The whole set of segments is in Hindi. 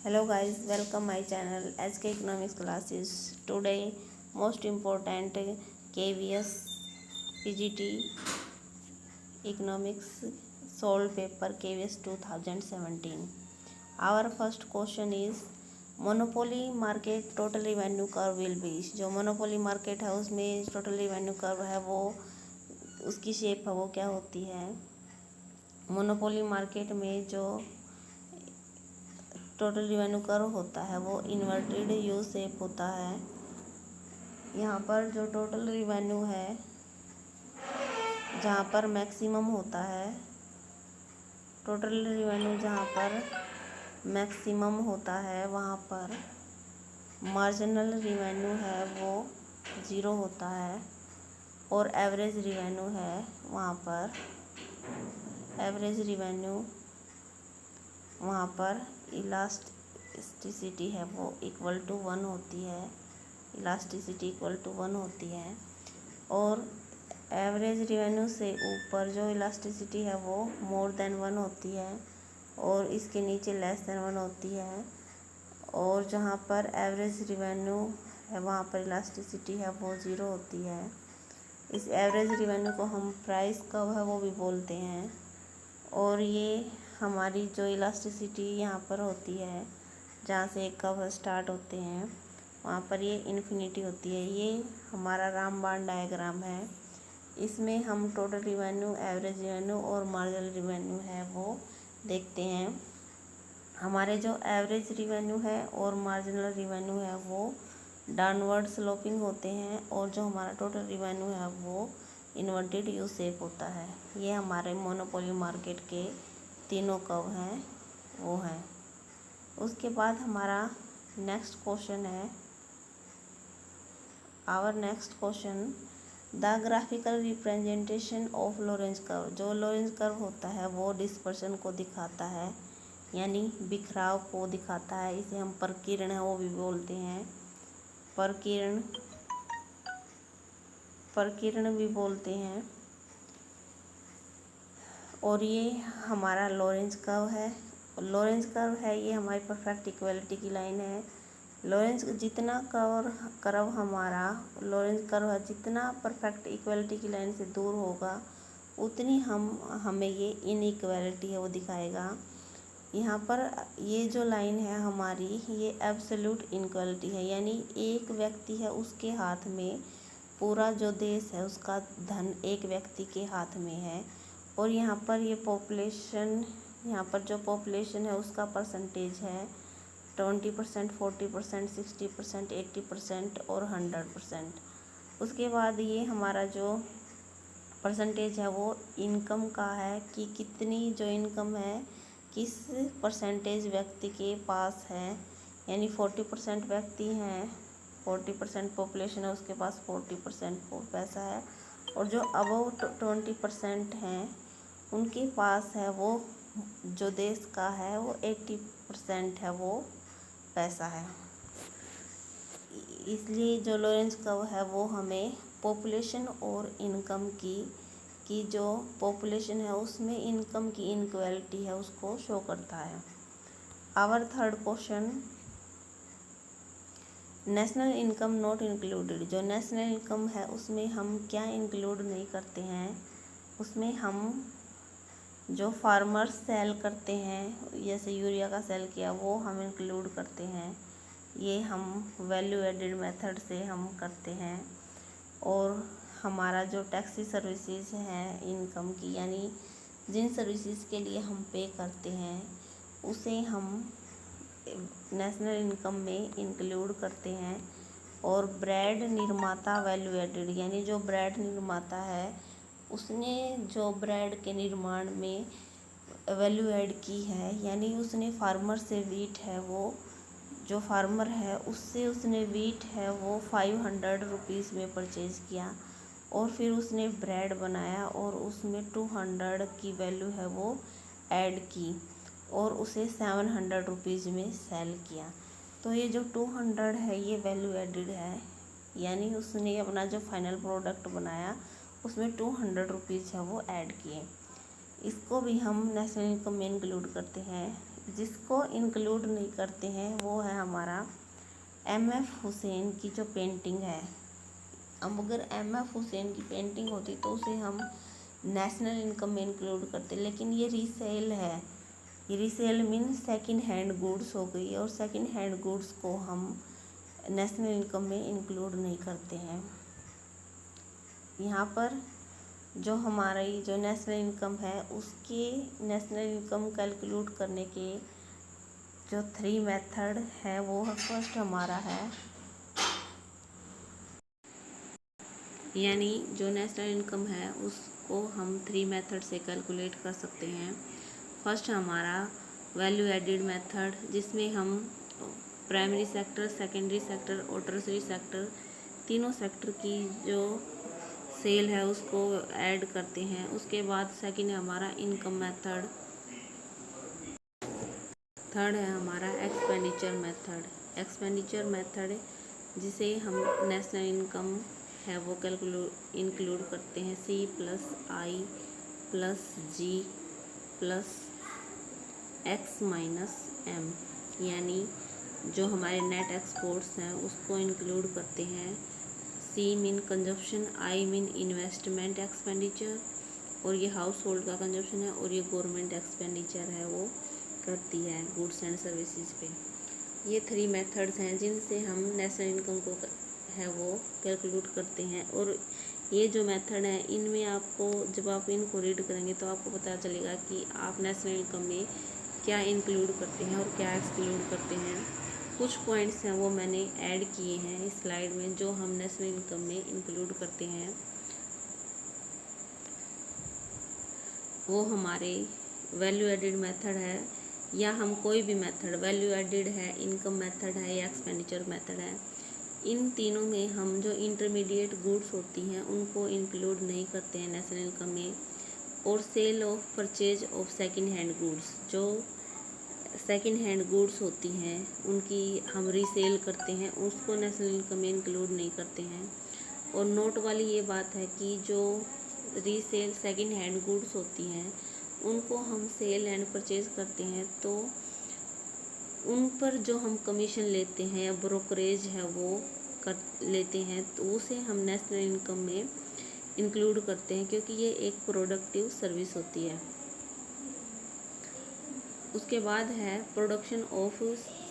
Hello guys, welcome my channel SK Economics classes. Today most important KVS PGT Economics solved paper KVS 2017. Our first question is monopoly market total revenue curve will be. जो मोनोपोली मार्केट है उसमें टोटल रिवेन्यू कर्व है वो उसकी शेप है वो क्या होती है। मोनोपोली मार्केट में जो टोटल रिवेन्यू कर्व होता है वो इन्वर्टेड यू शेप होता है। यहाँ पर जो टोटल रिवेन्यू है जहाँ पर मैक्सिमम होता है, टोटल रिवेन्यू जहाँ पर मैक्सिमम होता है वहाँ पर मार्जिनल रिवेन्यू है वो ज़ीरो होता है और एवरेज रिवेन्यू है वहाँ पर इलास्टिसिटी है वो इक्वल टू 1 होती है। इलास्टिसिटी इक्वल टू 1 होती है और एवरेज रिवेन्यू से ऊपर जो इलास्टिसिटी है वो मोर देन 1 होती है और इसके नीचे लेस देन 1 होती है। और जहाँ पर एवरेज रिवेन्यू है वहाँ पर इलास्टिसिटी है वो ज़ीरो होती है। इस एवरेज रिवेन्यू को हम प्राइस कर्व है वो भी बोलते हैं। और ये हमारी जो इलास्टिसिटी यहाँ पर होती है जहाँ से एक कर्व स्टार्ट होते हैं वहाँ पर ये इन्फिनिटी होती है। ये हमारा रामबाण डायग्राम है। इसमें हम टोटल रिवेन्यू, एवरेज रिवेन्यू और मार्जिनल रिवेन्यू है वो देखते हैं। हमारे जो एवरेज रिवेन्यू है और मार्जिनल रिवेन्यू है वो डाउनवर्ड स्लोपिंग होते हैं और जो हमारा टोटल रिवेन्यू है वो इन्वर्टेड यू शेप होता है। ये हमारे मोनोपोली मार्केट के तीनों कर्व हैं वो हैं। उसके बाद हमारा नेक्स्ट क्वेश्चन है, our next question the graphical representation of Lorenz curve. जो लोरेंज कर्व होता है वो डिस्पर्शन को दिखाता है यानी बिखराव को दिखाता है। इसे हम प्रकीर्ण है वो भी बोलते हैं, प्रकीर्ण भी बोलते हैं। और ये हमारा लोरेंज कर्व है। लोरेंज कर्व है ये हमारी परफेक्ट इक्वलिटी की लाइन है। लोरेंज जितना कर्व हमारा लोरेंज कर्व है जितना परफेक्ट इक्वलिटी की लाइन से दूर होगा उतनी हमें ये इनइक्वालिटी है वो दिखाएगा। यहाँ पर ये जो लाइन है हमारी ये एब्सोल्यूट इनइक्वालिटी है यानी एक व्यक्ति है उसके हाथ में पूरा जो देश है उसका धन एक व्यक्ति के हाथ में है। और यहाँ पर ये पॉपुलेशन, यहाँ पर जो पॉपुलेशन है उसका परसेंटेज है 20%, 40%, 60%, 80% और 100%। उसके बाद ये हमारा जो परसेंटेज है वो इनकम का है कि कितनी जो इनकम है किस परसेंटेज व्यक्ति के पास है। यानी 40% व्यक्ति हैं, 40% पॉपुलेशन है उसके पास 40% पैसा है और जो अबव 20% हैं उनके पास है वो जो देश का है वो 80% है वो पैसा है। इसलिए जो लोरेंज कर्व है वो हमें पॉपुलेशन और इनकम की जो पॉपुलेशन है उसमें इनकम की इनइक्वालिटी है उसको शो करता है। Our third question national income not included. जो नेशनल इनकम है उसमें हम क्या इंक्लूड नहीं करते हैं, उसमें हम जो फार्मर्स सेल करते हैं जैसे यूरिया का सेल किया वो हम इंक्लूड करते हैं। ये हम वैल्यू एडेड मेथड से हम करते हैं। और हमारा जो टैक्सी सर्विसेज हैं इनकम की यानी जिन सर्विसेज के लिए हम पे करते हैं उसे हम नेशनल इनकम में इंक्लूड करते हैं। और ब्रेड निर्माता वैल्यू एडेड यानी जो ब्रेड निर्माता है उसने जो ब्रेड के निर्माण में वैल्यू ऐड की है यानी उसने फार्मर से वीट है वो जो फार्मर है उससे उसने वीट है वो 500 रुपीज़ में परचेज़ किया और फिर उसने ब्रेड बनाया और उसमें 200 की वैल्यू है वो ऐड की और उसे 700 रुपीज़ में सेल किया। तो ये जो 200 है ये वैल्यू एडेड है यानी उसने अपना जो फाइनल प्रोडक्ट बनाया उसमें 200 रुपीज़ है वो ऐड किए। इसको भी हम नेशनल इनकम में इंक्लूड करते हैं। जिसको इंक्लूड नहीं करते हैं वो है हमारा एम.एफ. हुसैन की जो पेंटिंग है। अब अगर एम.एफ. हुसैन की पेंटिंग होती तो उसे हम नेशनल इनकम में इंक्लूड करते, लेकिन ये रीसेल है। ये resale mean second hand goods हो गई, और सेकंड हैंड गुड्स को हम नेशनल इनकम में इंक्लूड नहीं करते हैं। यहाँ पर जो हमारी जो नेशनल इनकम है उसके नेशनल इनकम कैलकुलेट करने के जो 3 मेथड है वो फर्स्ट हमारा है, यानी जो नेशनल इनकम है उसको हम 3 मेथड से कैलकुलेट कर सकते हैं। फर्स्ट हमारा वैल्यू एडिड मेथड, जिसमें हम प्राइमरी सेक्टर, सेकेंडरी सेक्टर और टर्शरी सेक्टर तीनों सेक्टर की जो सेल है उसको ऐड करते हैं। उसके बाद सेकंड है हमारा इनकम मेथड। थर्ड है हमारा एक्सपेंडिचर मेथड। एक्सपेंडिचर मेथड जिसे हम नेशनल इनकम है वो इंक्लूड करते हैं C + I + G + X - M, यानी जो हमारे नेट एक्सपोर्ट्स हैं उसको इंक्लूड करते हैं। C mean consumption, I mean investment expenditure, और ये हाउस होल्ड का कंजप्शन है, और ये गवर्नमेंट एक्सपेंडिचर है वो करती है गुड्स एंड सर्विसेज पे। ये 3 मेथड्स हैं जिनसे हम नेशनल इनकम को है वो कैलकुलेट करते हैं। और ये जो मेथड है इनमें आपको जब आप इनको रीड करेंगे तो आपको पता चलेगा कि आप नेशनल इनकम में क्या इंक्लूड करते हैं और क्या एक्सक्लूड करते हैं। कुछ पॉइंट्स हैं वो मैंने ऐड किए हैं इस स्लाइड में जो हम नेशनल इनकम में इंक्लूड करते हैं। वो हमारे वैल्यू एडिड मेथड है, या हम कोई भी मेथड, वैल्यू एडिड है, इनकम मेथड है या एक्सपेंडिचर मेथड है, इन तीनों में हम जो इंटरमीडिएट गुड्स होती हैं उनको इंक्लूड नहीं करते हैं नेशनल इनकम में। और sale of purchase of second hand goods, जो सेकंड हैंड गुड्स होती हैं उनकी हम रीसेल करते हैं, उसको नेशनल इनकम में इंक्लूड नहीं करते हैं। और नोट वाली ये बात है कि जो रीसेल सेकंड हैंड गुड्स होती हैं उनको हम सेल एंड परचेज करते हैं तो उन पर जो हम कमीशन लेते हैं या ब्रोकरेज है वो कर लेते हैं, तो उसे हम नेशनल इनकम में इंक्लूड करते हैं क्योंकि ये एक प्रोडक्टिव सर्विस होती है। उसके बाद है production of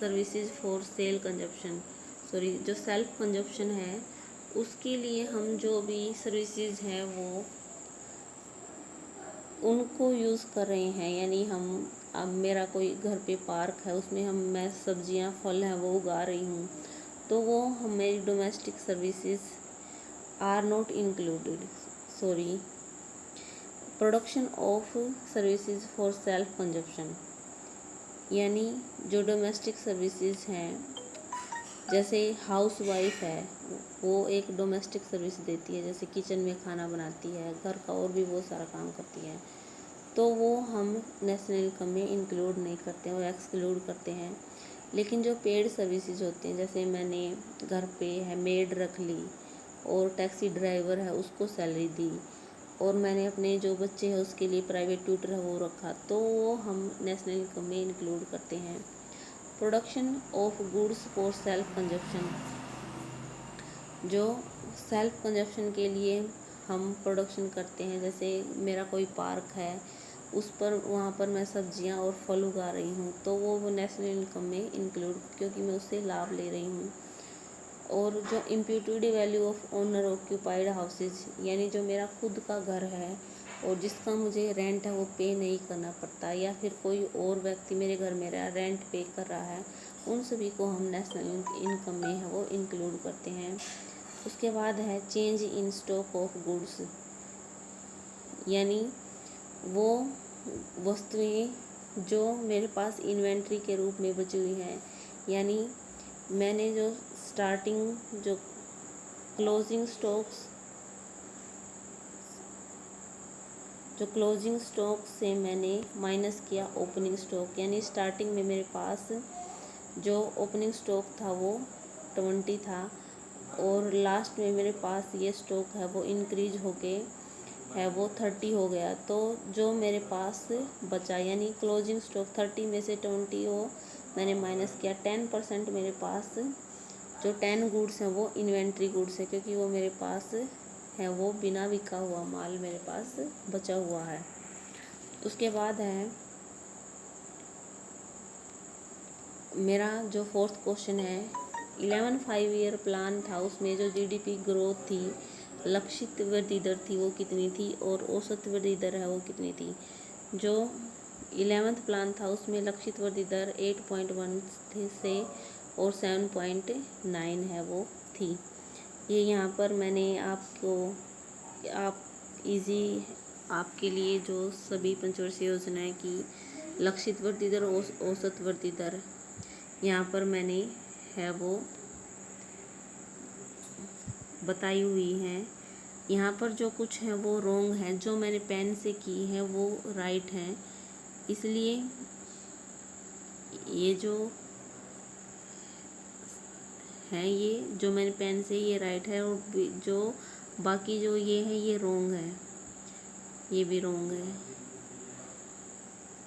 services for sale consumption, जो सेल्फ कंजप्शन है उसके लिए हम जो भी सर्विसेज हैं वो उनको यूज़ कर रहे हैं। यानी हम अब मेरा कोई घर पे पार्क है उसमें मैं सब्जियां फल हैं वो उगा रही हूँ, तो वो हमारी domestic services are not included. Production of services for self consumption, यानी जो डोमेस्टिक सर्विसेज हैं, जैसे हाउस वाइफ है वो एक डोमेस्टिक सर्विस देती है, जैसे किचन में खाना बनाती है, घर का और भी बहुत सारा काम करती है, तो वो हम नेशनल इनकम में इंक्लूड नहीं करते हैं और एक्सक्लूड करते हैं। लेकिन जो पेड सर्विसेज होते हैं, जैसे मैंने घर पे है मेड रख ली और टैक्सी ड्राइवर है उसको सैलरी दी, और मैंने अपने जो बच्चे हैं उसके लिए प्राइवेट ट्यूटर है वो रखा, तो वो हम नेशनल इनकम में इंक्लूड करते हैं। Production of goods for self consumption, जो सेल्फ कंजप्शन के लिए हम प्रोडक्शन करते हैं, जैसे मेरा कोई पार्क है उस पर वहाँ पर मैं सब्जियाँ और फल उगा रही हूँ, तो वो नेशनल इनकम में इंक्लूड, क्योंकि मैं उससे लाभ ले रही हूँ। और जो imputed value of owner occupied houses, यानी जो मेरा खुद का घर है और जिसका मुझे रेंट है वो पे नहीं करना पड़ता, या फिर कोई और व्यक्ति मेरे घर मेरा रेंट पे कर रहा है, उन सभी को हम नेशनल इनकम में है वो इंक्लूड करते हैं। उसके बाद है change in stock of goods, यानी वो वस्तुएं जो मेरे पास इन्वेंट्री के रूप में बची हुई हैं, यानी मैंने जो स्टार्टिंग जो क्लोजिंग स्टॉक से मैंने माइनस किया ओपनिंग स्टॉक, यानी स्टार्टिंग में मेरे पास जो ओपनिंग स्टॉक था वो 20 था और लास्ट में मेरे पास ये स्टॉक है वो इंक्रीज होके है वो 30 हो गया। तो जो मेरे पास बचा यानी क्लोजिंग स्टॉक 30 में से 20 वो मैंने माइनस किया। 10% मेरे पास जो 10 गुड्स हैं वो इन्वेंट्री गुड्स है, क्योंकि वो मेरे पास है वो बिना बिका हुआ माल मेरे पास बचा हुआ है। उसके बाद है मेरा जो फोर्थ क्वेश्चन है, 11 5 ईयर प्लान था, उसमें जो जीडीपी ग्रोथ थी, लक्षित वृद्धि दर थी वो कितनी थी और औसत वृद्धि दर है वो कितनी थी। जो 11th प्लान था उसमें लक्षित वृद्धि दर 8.1 से और 7.9 है वो थी। ये यहाँ पर मैंने आप इजी आपके लिए जो सभी पंचवर्षीय योजनाएं की लक्षित वृद्धि दर औसत वृद्धि दर यहाँ पर मैंने है वो बताई हुई है। यहाँ पर जो कुछ है वो रॉन्ग है, जो मैंने पेन से की है वो राइट है। इसलिए ये जो है ये जो मैंने पेन से ये राइट है, और जो बाकी जो ये है ये रॉन्ग है, ये भी रॉन्ग है।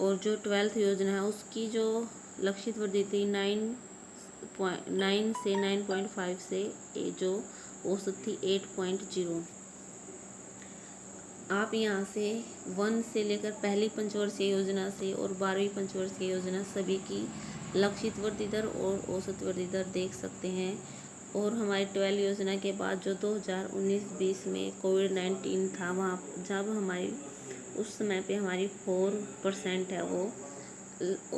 और जो 12th योजना है उसकी जो लक्षित वृद्धि थी 9 से 9.5 से जो औसत थी 8.0। आप यहाँ से 1 से लेकर पहली पंचवर्षीय योजना से और 12वीं पंचवर्षीय योजना सभी की लक्षित वृद्धि दर और औसत वृद्धि दर देख सकते हैं। और हमारी 12 योजना के बाद जो 2019-20 में कोविड-19 था, वहाँ जब हमारी उस समय पे हमारी 4% है वो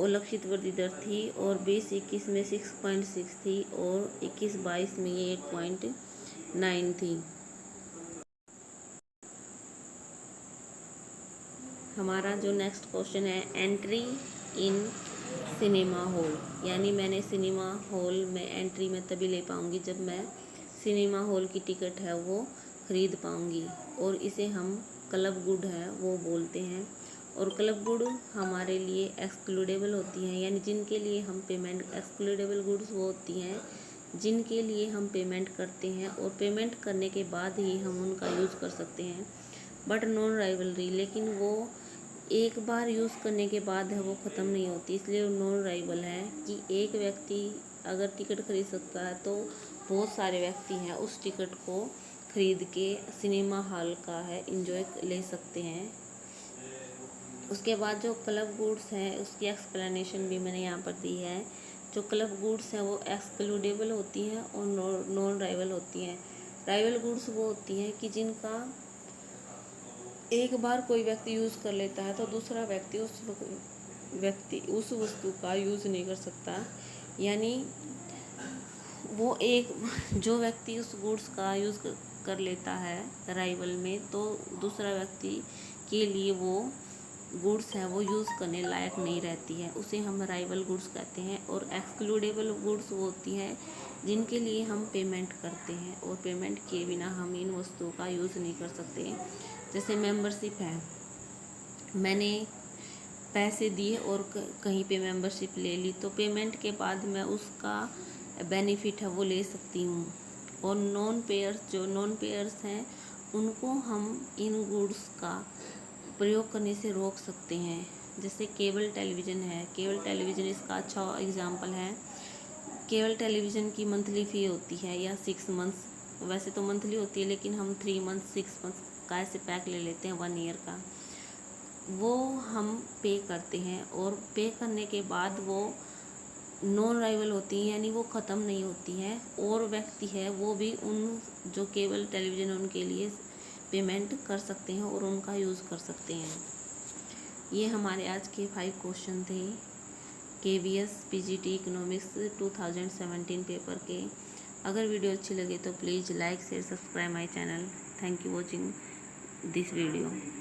लक्षित वृद्धि दर थी, और 20-21 में 6.6 थी, और 21-22 में ये 8.9 थी। हमारा जो नेक्स्ट क्वेश्चन है, एंट्री इन सिनेमा हॉल, यानी मैंने सिनेमा हॉल में एंट्री में तभी ले पाऊँगी जब मैं सिनेमा हॉल की टिकट है वो ख़रीद पाऊँगी, और इसे हम क्लब गुड है वो बोलते हैं। और क्लब गुड हमारे लिए एक्सक्लूडेबल होती हैं, यानी जिनके लिए हम पेमेंट, एक्सक्लूडेबल गुड्स वो होती हैं जिनके लिए हम पेमेंट करते हैं और पेमेंट करने के बाद ही हम उनका यूज़ कर सकते हैं। बट नॉन राइवलरी, लेकिन वो एक बार यूज़ करने के बाद है वो ख़त्म नहीं होती, इसलिए नॉन राइवल है कि एक व्यक्ति अगर टिकट खरीद सकता है तो बहुत सारे व्यक्ति हैं उस टिकट को खरीद के सिनेमा हॉल का है एंजॉय ले सकते हैं। उसके बाद जो क्लब गुड्स हैं उसकी एक्सप्लेनेशन भी मैंने यहाँ पर दी है। जो क्लब गुड्स हैं वो एक्सक्लूडेबल होती हैं और नॉन राइवल होती हैं। राइवल गुड्स वो होती हैं कि जिनका एक बार कोई व्यक्ति यूज़ कर लेता है तो दूसरा व्यक्ति उस वस्तु का यूज़ नहीं कर सकता, यानी वो एक जो व्यक्ति उस गुड्स का यूज़ कर लेता है राइवल में, तो दूसरा व्यक्ति के लिए वो गुड्स है वो यूज़ करने लायक नहीं रहती है, उसे हम राइवल गुड्स कहते हैं। और एक्सक्लूडेबल गुड्स वो होती हैं जिनके लिए हम पेमेंट करते हैं और पेमेंट किए बिना हम इन वस्तुओं का यूज़ नहीं कर सकते। जैसे मेंबरशिप है, मैंने पैसे दिए और कहीं पे मेंबरशिप ले ली, तो पेमेंट के बाद मैं उसका बेनिफिट है वो ले सकती हूँ। और नॉन पेयर्स हैं उनको हम इन गुड्स का प्रयोग करने से रोक सकते हैं। जैसे केबल टेलीविज़न है, केबल टेलीविज़न इसका अच्छा एग्जांपल है। केबल टेलीविज़न की मंथली फ़ी होती है या 6 मंथ्स, वैसे तो मंथली होती है लेकिन हम 3 मंथ्स 6 मंथ्स का ऐसे पैक ले लेते हैं 1 ईयर का, वो हम पे करते हैं। और पे करने के बाद वो नॉन राइवल होती है, यानी वो ख़त्म नहीं होती है, और व्यक्ति है वो भी उन जो केबल टेलीविज़न उनके लिए पेमेंट कर सकते हैं और उनका यूज़ कर सकते हैं। ये हमारे आज के 5 क्वेश्चन थे KVS PGT इकोनॉमिक्स 2017 पेपर के। अगर वीडियो अच्छी लगे तो please like share subscribe my channel. Thank you watching this video.